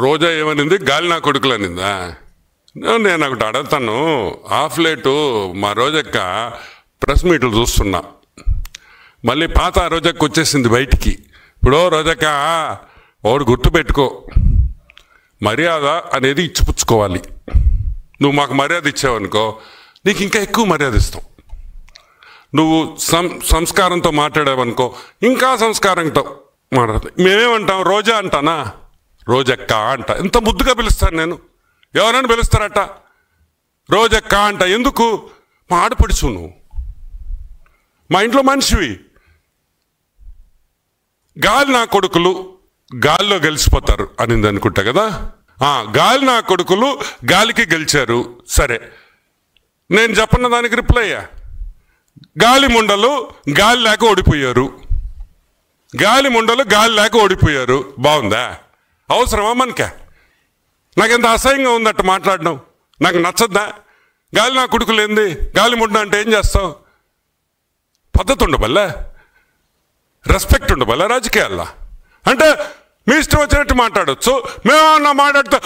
రోజా ఏమనింది? గాలి నా కొడుకులు అనిందా? నేను ఒకటి అడుగుతాను. హాఫ్ లేటు మా రోజక్క ప్రెస్ మీట్లు చూస్తున్నా, మళ్ళీ పాత రోజక్క వచ్చేసింది బయటికి. ఇప్పుడు రోజక్క ఒకడు గుర్తుపెట్టుకో, మర్యాద అనేది ఇచ్చిపుచ్చుకోవాలి. నువ్వు మాకు మర్యాద ఇచ్చావనుకో, నీకు ఇంకా ఎక్కువ మర్యాద ఇస్తాం. నువ్వు సంస్కారంతో మాట్లాడావనుకో, ఇంకా సంస్కారంతో మాట్లాడతాం. మేమేమంటాం? రోజా అంటానా? రోజక్క అంట. ఎంత ముద్దుగా పిలుస్తాను నేను. ఎవరైనా పిలుస్తారట రోజక్క అంట. ఎందుకు? మా ఆడపడుచు నువ్వు, మా ఇంట్లో మనిషివి. గాలి నా కొడుకులు గాల్లో గెలిచిపోతారు అనింది అనుకుంటా కదా. గాలి నా కొడుకులు గాలికి గెలిచారు. సరే, నేను చెప్పన్న దానికి రిప్లై అయ్యా. గాలి ముండలు గాలి లేక ఓడిపోయారు. గాలి ముండలు గాలి లేక ఓడిపోయారు. బాగుందా? అవసరమా మనకే? నాకెంత అసహ్యంగా ఉందట మాట్లాడడం. నాకు నచ్చద్దా? గాలి నా కొడుకులు ఏంది? గాలి ముండ అంటే ఏం చేస్తావు? పద్ధతి ఉండబల్లా, రెస్పెక్ట్ ఉండబల్లా రాజకీయాల్లో. అంటే మీ ఇష్టం వచ్చినట్టు మాట్లాడచ్చు. మేమన్నా మాట్లాడితే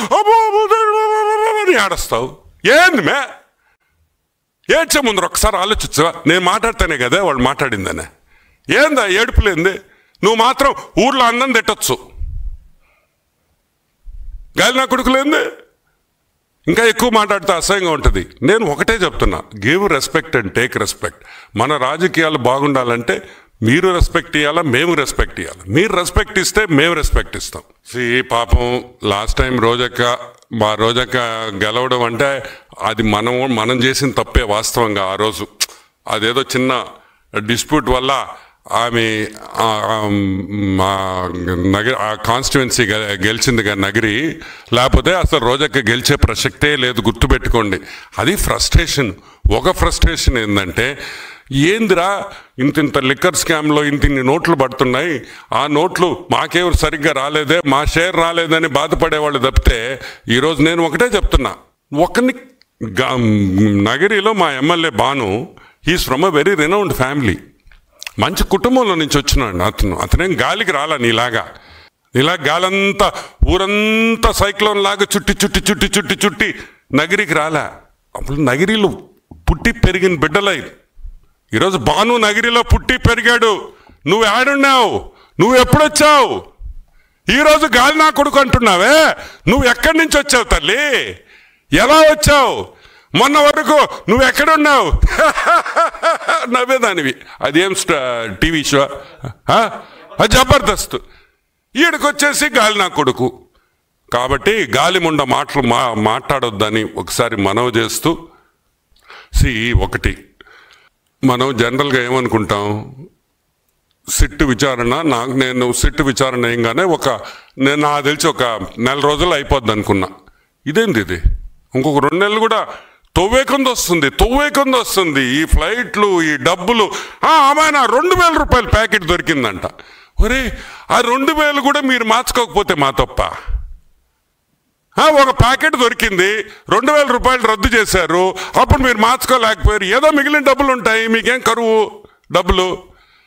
అని ఆడస్తావు. ఏంది మే? ఏడ్చే ముందర ఒకసారి ఆలోచించవా? నేను మాట్లాడితేనే కదా వాళ్ళు మాట్లాడిందనే. ఏందా ఏడుపులేంది? నువ్వు మాత్రం ఊర్లో అన్నం తిట్టచ్చు. గాలి నా కొడుకులేంది? ఇంకా ఎక్కువ మాట్లాడితే అసహ్యంగా ఉంటుంది. నేను ఒకటే చెప్తున్నా, give respect and take respect. మన రాజకీయాలు బాగుండాలంటే మీరు రెస్పెక్ట్ ఇవ్వాలా, మేము రెస్పెక్ట్ ఇవ్వాలి. మీరు రెస్పెక్ట్ ఇస్తే మేము రెస్పెక్ట్ ఇస్తాం. పాపం లాస్ట్ టైం మా రోజక్క గెలవడం అంటే అది మనం చేసిన తప్పే. వాస్తవంగా ఆ రోజు అదేదో చిన్న డిస్ప్యూట్ వల్ల ఆమె మా నగరి ఆ కాన్స్టిట్యువెన్సీ గెలిచింది కదా నగరి. లేకపోతే అసలు రోజక్క గెలిచే ప్రసక్తే లేదు. గుర్తుపెట్టుకోండి. అది ఫ్రస్ట్రేషన్. ఒక ఫ్రస్ట్రేషన్ ఏంటంటే, ఏందిరా ఇంత లిక్కర్ స్కామ్లో ఇన్ని నోట్లు పడుతున్నాయి, ఆ నోట్లు మాకేవరు సరిగ్గా రాలేదే, మా షేర్ రాలేదని బాధపడేవాళ్ళు తప్పితే, ఈరోజు నేను ఒకటే చెప్తున్నా. నగరిలో మా MLA Bhanu, he's from a very renowned family. మంచి కుటుంబంలో నుంచి వచ్చినాడు అతనేం గాలికి రాలా నీలాగా. ఇలా గాలంతా ఊరంతా సైక్లోన్ లాగా చుట్టి చుట్టి చుట్టి చుట్టి చుట్టి నగరికి రాలా. అప్పుడు నగరిలో పుట్టి పెరిగిన బిడ్డలై. ఈరోజు బాను నగరిలో పుట్టి పెరిగాడు. నువ్వు ఆడున్నావు, నువ్వు ఎప్పుడొచ్చావు? ఈరోజు గాలి నా కొడుకు అంటున్నావే, నువ్వు ఎక్కడి నుంచి వచ్చావు తల్లి? ఎలా వచ్చావు? మొన్న వరకు నువ్వు ఎక్కడున్నావు? నవ్వేదానివి. అదేం టీవీ షో? అది జబర్దస్త్. ఈడకొచ్చేసి గాలి నా కొడుకు. కాబట్టి గాలి ముండ మాటలు మాట్లాడొద్దని ఒకసారి మనవి చేస్తూ, ఒకటి మనం జనరల్గా ఏమనుకుంటాం, సిట్టు విచారణ నేను సిట్టు విచారణ ఏంగానే నాకు తెలిసి ఒక నెల రోజులు అయిపోద్ది అనుకున్నా. ఇదేంది ఇది? ఇంకొక 2 నెలలు కూడా తొవ్వేకొంది వస్తుంది. ఈ ఫ్లైట్లు, ఈ డబ్బులు. అమ్మాయి 2,000 రూపాయల ప్యాకెట్ దొరికిందంట. ఒరే, ఆ 2,000 కూడా మీరు మార్చుకోకపోతే మా తప్ప. ఒక ప్యాకెట్ దొరికింది, 2,000 రూపాయలు రద్దు చేశారు. అప్పుడు మీరు మార్చుకోలేకపోయారు. ఏదో మిగిలిన డబ్బులు ఉంటాయి, మీకేం కరువు డబ్బులు.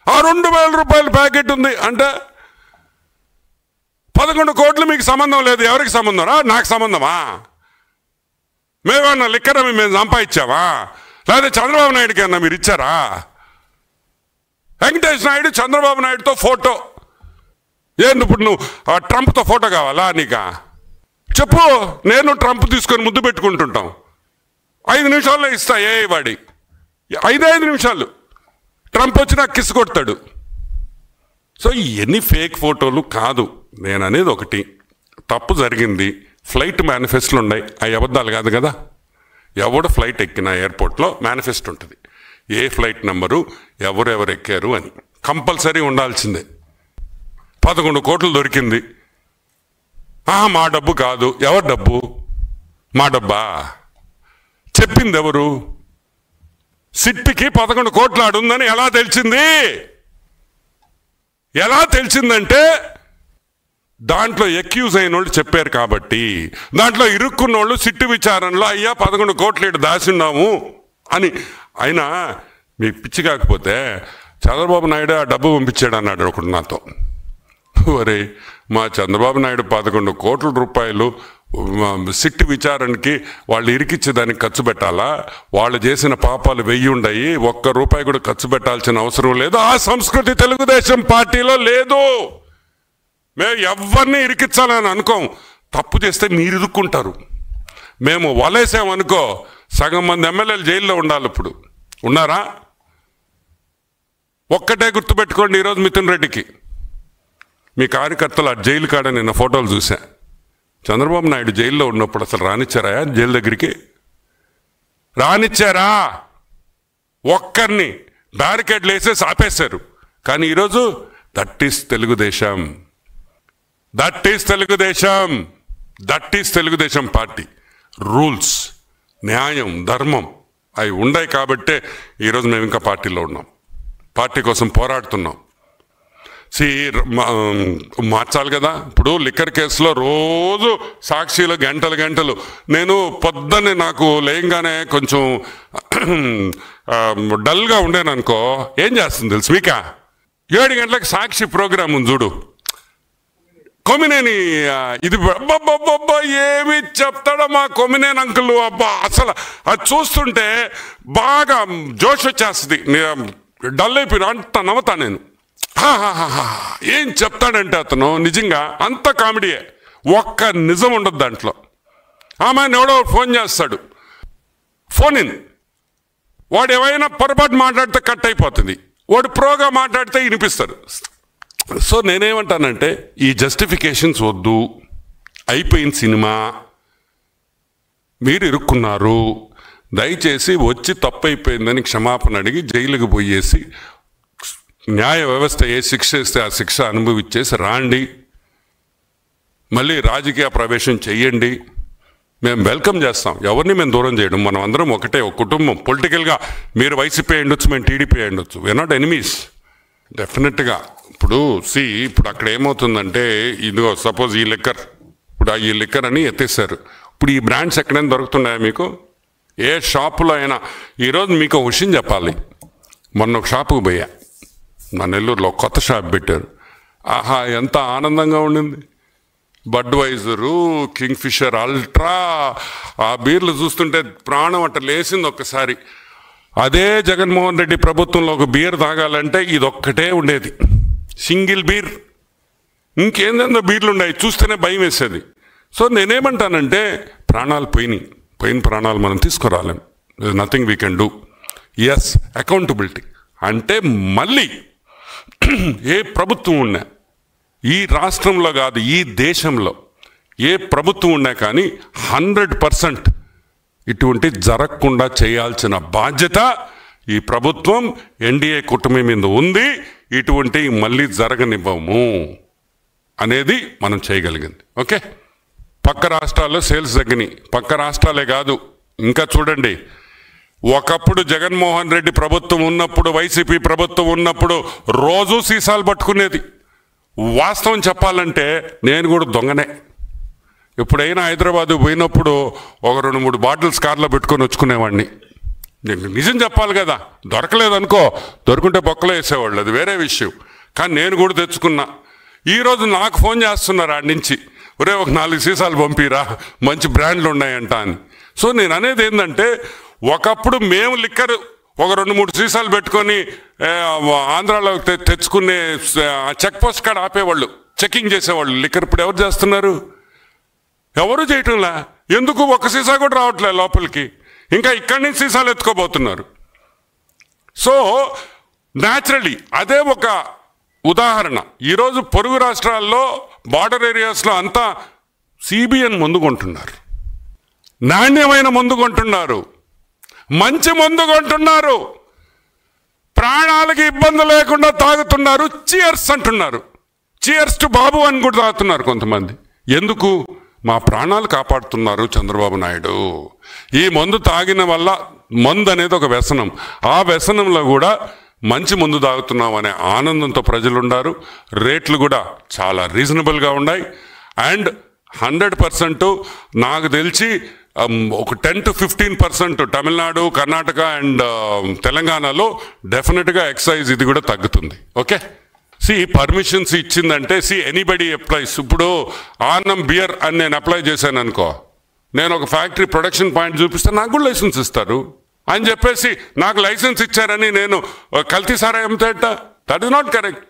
ఆ 2,000 రూపాయల ప్యాకెట్ ఉంది అంటే 11 కోట్లు మీకు సంబంధం లేదు. ఎవరికి సంబంధం? నాకు సంబంధమా? మేమన్నా లిక్కర్ మేము సంపాదించావా? లేదా చంద్రబాబు నాయుడుకి అన్నా మీరు ఇచ్చారా? వెంకటేష్ నాయుడు చంద్రబాబు నాయుడుతో ఫోటో. ఏంటి ఇప్పుడు నువ్వు ట్రంప్తో ఫోటో కావాలా నీకా? చెప్పు. నేను ట్రంప్ తీసుకొని ముద్దు పెట్టుకుంటుంటాం. 5 నిమిషాల్లో ఇస్తా. వాడి 5 నిమిషాలు ట్రంప్ వచ్చి నాకు కిస్ కొడతాడు. సో ఇవన్నీ ఫేక్ ఫోటోలు కాదు. నేను అనేది ఒకటి, తప్పు జరిగింది. ఫ్లైట్ మేనిఫెస్టోలు ఉన్నాయి, అవి అబద్ధాలు కాదు కదా. ఎవడు ఫ్లైట్ ఎక్కిన ఎయిర్పోర్ట్లో మేనిఫెస్టో ఉంటుంది, ఏ ఫ్లైట్ నెంబరు, ఎవరెవరు ఎక్కారు అని కంపల్సరీ ఉండాల్సిందే. 11 కోట్లు దొరికింది. మా డబ్బు కాదు. ఎవరి డబ్బు? మా డబ్బా? చెప్పింది ఎవరు? సిట్టికి 11 కోట్లు ఆడుందని ఎలా తెలిసింది? ఎలా తెలిసిందంటే దాంట్లో ఎక్యూజ్ అయిన వాళ్ళు చెప్పారు కాబట్టి. దాంట్లో ఇరుక్కున్న వాళ్ళు సిట్టు విచారణలో అయ్యా 11 కోట్లు ఇటు దాచున్నాము అని. అయినా మీ పిచ్చి కాకపోతే చంద్రబాబు నాయుడు ఆ డబ్బు పంపించాడు అన్నాడు ఒకడు నాతో. ఒరే, మా చంద్రబాబు నాయుడు 11 కోట్ల రూపాయలు సిట్ విచారణకి వాళ్ళు ఇరికిచ్చేదానికి ఖర్చు పెట్టాలా? వాళ్ళు చేసిన పాపాలు 1000 ఉన్నాయి, ₹1 కూడా ఖర్చు పెట్టాల్సిన అవసరం లేదు. ఆ సంస్కృతి తెలుగుదేశం పార్టీలో లేదు. మేము ఎవరిని ఇరికించాలని అనుకోం. తప్పు చేస్తే మీరు ఇరుక్కుంటారు. మేము వలేసామనుకో సగం మంది ఎమ్మెల్యేలు జైల్లో ఉండాలి. ఇప్పుడు ఉన్నారా? ఒక్కటే గుర్తుపెట్టుకోండి, ఈరోజు మిథున్ రెడ్డికి మీ కార్యకర్తలు ఆ జైలు కాడ నిన్న ఫోటోలు చూసా. చంద్రబాబు నాయుడు జైల్లో ఉన్నప్పుడు అసలు రానిచ్చారా జైలు దగ్గరికి? రానిచ్చారా? ఒక్కరిని బ్యారికేడ్లు వేసేసి ఆపేశారు. కానీ ఈరోజు that is Telugu Desam, that is Telugu Desam, that is Telugu Desam party. Rules, న్యాయం, ధర్మం అవి ఉన్నాయి కాబట్టే ఈరోజు మేము ఇంకా పార్టీలో ఉన్నాం, పార్టీ కోసం పోరాడుతున్నాం. మార్చాలి కదా. ఇప్పుడు లిక్కర్ కేసులో రోజు సాక్షిలో గంటలు నేను పొద్దున్నే నాకు లేయంగానే కొంచెం డల్గా ఉండేననుకో, ఏం చేస్తుంది తెలుసు మీకా? 7 గంటలకు సాక్షి ప్రోగ్రామ్ ఉంది చూడు, కొమ్మినేని. ఇది అబ్బా ఏమి చెప్తాడో మా కొమ్మినేని అంకుల్. అబ్బా అసలు అది చూస్తుంటే బాగా జోష్ వచ్చేస్తుంది. డల్ అయిపోయిన అంత నవ్వుతా నేను. ఏం చెప్తాడంటే అతను నిజంగా అంత కామెడీయే, ఒక్క నిజం ఉండదు దాంట్లో. ఆమె ఎవడో ఫోన్ చేస్తాడు, ఫోన్ ఇన్, వాడు ఏమైనా పొరపాటు మాట్లాడితే కట్ అయిపోతుంది, వాడు ప్రోగా మాట్లాడితే వినిపిస్తాడు. సో నేనేమంటానంటే ఈ జస్టిఫికేషన్స్ వద్దు. అయిపోయిన సినిమా, మీరు ఇరుక్కున్నారు. దయచేసి వచ్చి తప్పు అయిపోయిందని క్షమాపణ అడిగి జైలుకి పోయేసి న్యాయ వ్యవస్థ ఏ శిక్ష ఇస్తే ఆ శిక్ష అనుభవించేసి రాండి, మళ్ళీ రాజకీయ ప్రవేశం చెయ్యండి. మేము వెల్కమ్ చేస్తాం, ఎవరిని మేము దూరం చేయడం. మనం అందరం ఒకటే, ఒక కుటుంబం. పొలిటికల్గా మీరు వైసీపీ అయ్యుండొచ్చు, మేము టీడీపీ అయ్యుండొచ్చు, వీఆర్ నాట్ ఎనిమీస్. డెఫినెట్గా ఇప్పుడు ఇప్పుడు అక్కడ ఏమవుతుందంటే, ఇదిగో సపోజ్ ఈ లిక్కర్, ఇప్పుడు ఈ లిక్కర్ అని ఎత్తేసారు. ఇప్పుడు ఈ బ్రాండ్స్ ఎక్కడైనా దొరుకుతున్నాయా మీకు? ఏ షాపులో అయినా? ఈరోజు మీకు ఒక విషయం చెప్పాలి. మొన్న ఒక షాపుకు పోయా, మా నెల్లూరులో కొత్త షాప్ పెట్టారు. ఆహా ఎంత ఆనందంగా ఉండింది. బడ్వైజరు, కింగ్ ఫిషర్ అల్ట్రా, ఆ బీర్లు చూస్తుంటే ప్రాణం అట్ట లేసింది ఒక్కసారి. అదే జగన్మోహన్ రెడ్డి ప్రభుత్వంలో ఒక బీర్ తాగాలంటే ఇదొక్కటే ఉండేది, సింగిల్ బీర్. ఇంకేందో బీర్లు ఉన్నాయి, చూస్తేనే భయం వేసేది. సో నేనేమంటానంటే ప్రాణాలు పోయిన ప్రాణాలు మనం తీసుకురాలేం. Nothing we can do. Yes, accountability అంటే మళ్ళీ ఏ ప్రభుత్వం ఉన్నా, ఈ రాష్ట్రంలో కాదు ఈ దేశంలో ఏ ప్రభుత్వం ఉన్నా కానీ 100% ఇటువంటి జరగకుండా చేయాల్సిన బాధ్యత ఈ ప్రభుత్వం ఎన్డీఏ కూటమి మీద ఉంది. ఇటువంటి మళ్ళీ జరగనివ్వము అనేది మనం చేయగలిగింది. ఓకే, పక్క రాష్ట్రాల్లో సేల్స్ తగ్గినాయి. పక్క రాష్ట్రాలే కాదు, ఇంకా చూడండి, ఒకప్పుడు జగన్మోహన్ రెడ్డి ప్రభుత్వం ఉన్నప్పుడు, వైసీపీ ప్రభుత్వం ఉన్నప్పుడు రోజు సీసాలు పట్టుకునేది. వాస్తవం చెప్పాలంటే నేను కూడా దొంగనే. ఎప్పుడైనా హైదరాబాదు పోయినప్పుడు ఒక 2-3 బాటిల్స్ కార్లో పెట్టుకొని వచ్చుకునేవాడిని. నిజం చెప్పాలి కదా, దొరకలేదనుకో, దొరుకుంటే బొక్కలో వేసేవాళ్ళు, అది వేరే విషయం. కానీ నేను కూడా తెచ్చుకున్నా. ఈరోజు నాకు ఫోన్ చేస్తున్నారు ఆడి నుంచి, ఒరే ఒక 4 సీసాలు పంపిరా, మంచి బ్రాండ్లు ఉన్నాయంట అని. సో నేను అనేది ఏంటంటే, ఒకప్పుడు మేము లిక్కర్ ఒక 2-3 సీసాలు పెట్టుకొని ఆంధ్రాలో తెచ్చుకునే చెక్ పోస్ట్ కాడ ఆపేవాళ్ళు, చెకింగ్ చేసేవాళ్ళు లిక్కర్. ఇప్పుడు ఎవరు చేస్తున్నారు? ఎవరు చేయటంలా. ఎందుకు? ఒక్క సీసా కూడా రావట్లేదు లోపలికి. ఇంకా ఇక్కడి నుంచి సీసాలు ఎత్తుకోబోతున్నారు. సో న్యాచురలీ అదే ఒక ఉదాహరణ. ఈరోజు పొరుగు రాష్ట్రాల్లో బార్డర్ ఏరియాస్లో అంతా సిబిఎన్ మందు కొంటున్నారు, నాణ్యమైన మందు కొంటున్నారు, మంచి మందు కొంటున్నారు, ప్రాణాలకి ఇబ్బంది లేకుండా తాగుతున్నారు. చీర్స్ అంటున్నారు, చీర్స్ టు బాబు అని కూడా తాగుతున్నారు కొంతమంది. ఎందుకు? మా ప్రాణాలు కాపాడుతున్నారు చంద్రబాబు నాయుడు. ఈ మందు తాగిన వల్ల, మందు అనేది ఒక వ్యసనం, ఆ వ్యసనంలో కూడా మంచి మందు తాగుతున్నాం అనే ఆనందంతో ప్రజలు ఉన్నారు. రేట్లు కూడా చాలా రీజనబుల్గా ఉన్నాయి. అండ్ 100% నాకు తెలిసి ఒక 10 to 15% తమిళనాడు, కర్ణాటక అండ్ తెలంగాణలో డెఫినెట్గా ఎక్సైజ్ ఇది కూడా తగ్గుతుంది. ఓకే, పర్మిషన్స్ ఇచ్చిందంటే ఎనీబడి అప్లైస్. ఇప్పుడు ఆనం బియర్ అని నేను అప్లై చేశాను అనుకో, నేను ఒక ఫ్యాక్టరీ ప్రొడక్షన్ పాయింట్ చూపిస్తే నాకు కూడా లైసెన్స్ ఇస్తారు అని చెప్పేసి నాకు లైసెన్స్ ఇచ్చారని నేను కల్తీ సారా అమ్ముతాట. That is not correct.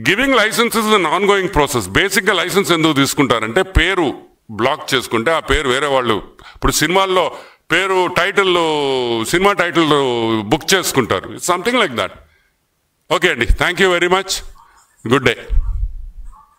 Giving licences is an ongoing process. బేసిక్గా లైసెన్స్ ఎందుకు తీసుకుంటారంటే పేరు బ్లాక్ చేసుకుంటే ఆ పేరు వేరే వాళ్ళు, ఇప్పుడు సినిమాల్లో పేరు సినిమా టైటిల్ బుక్ చేసుకుంటారు. Something like that. ఓకే అండి, thank you very much. Good day.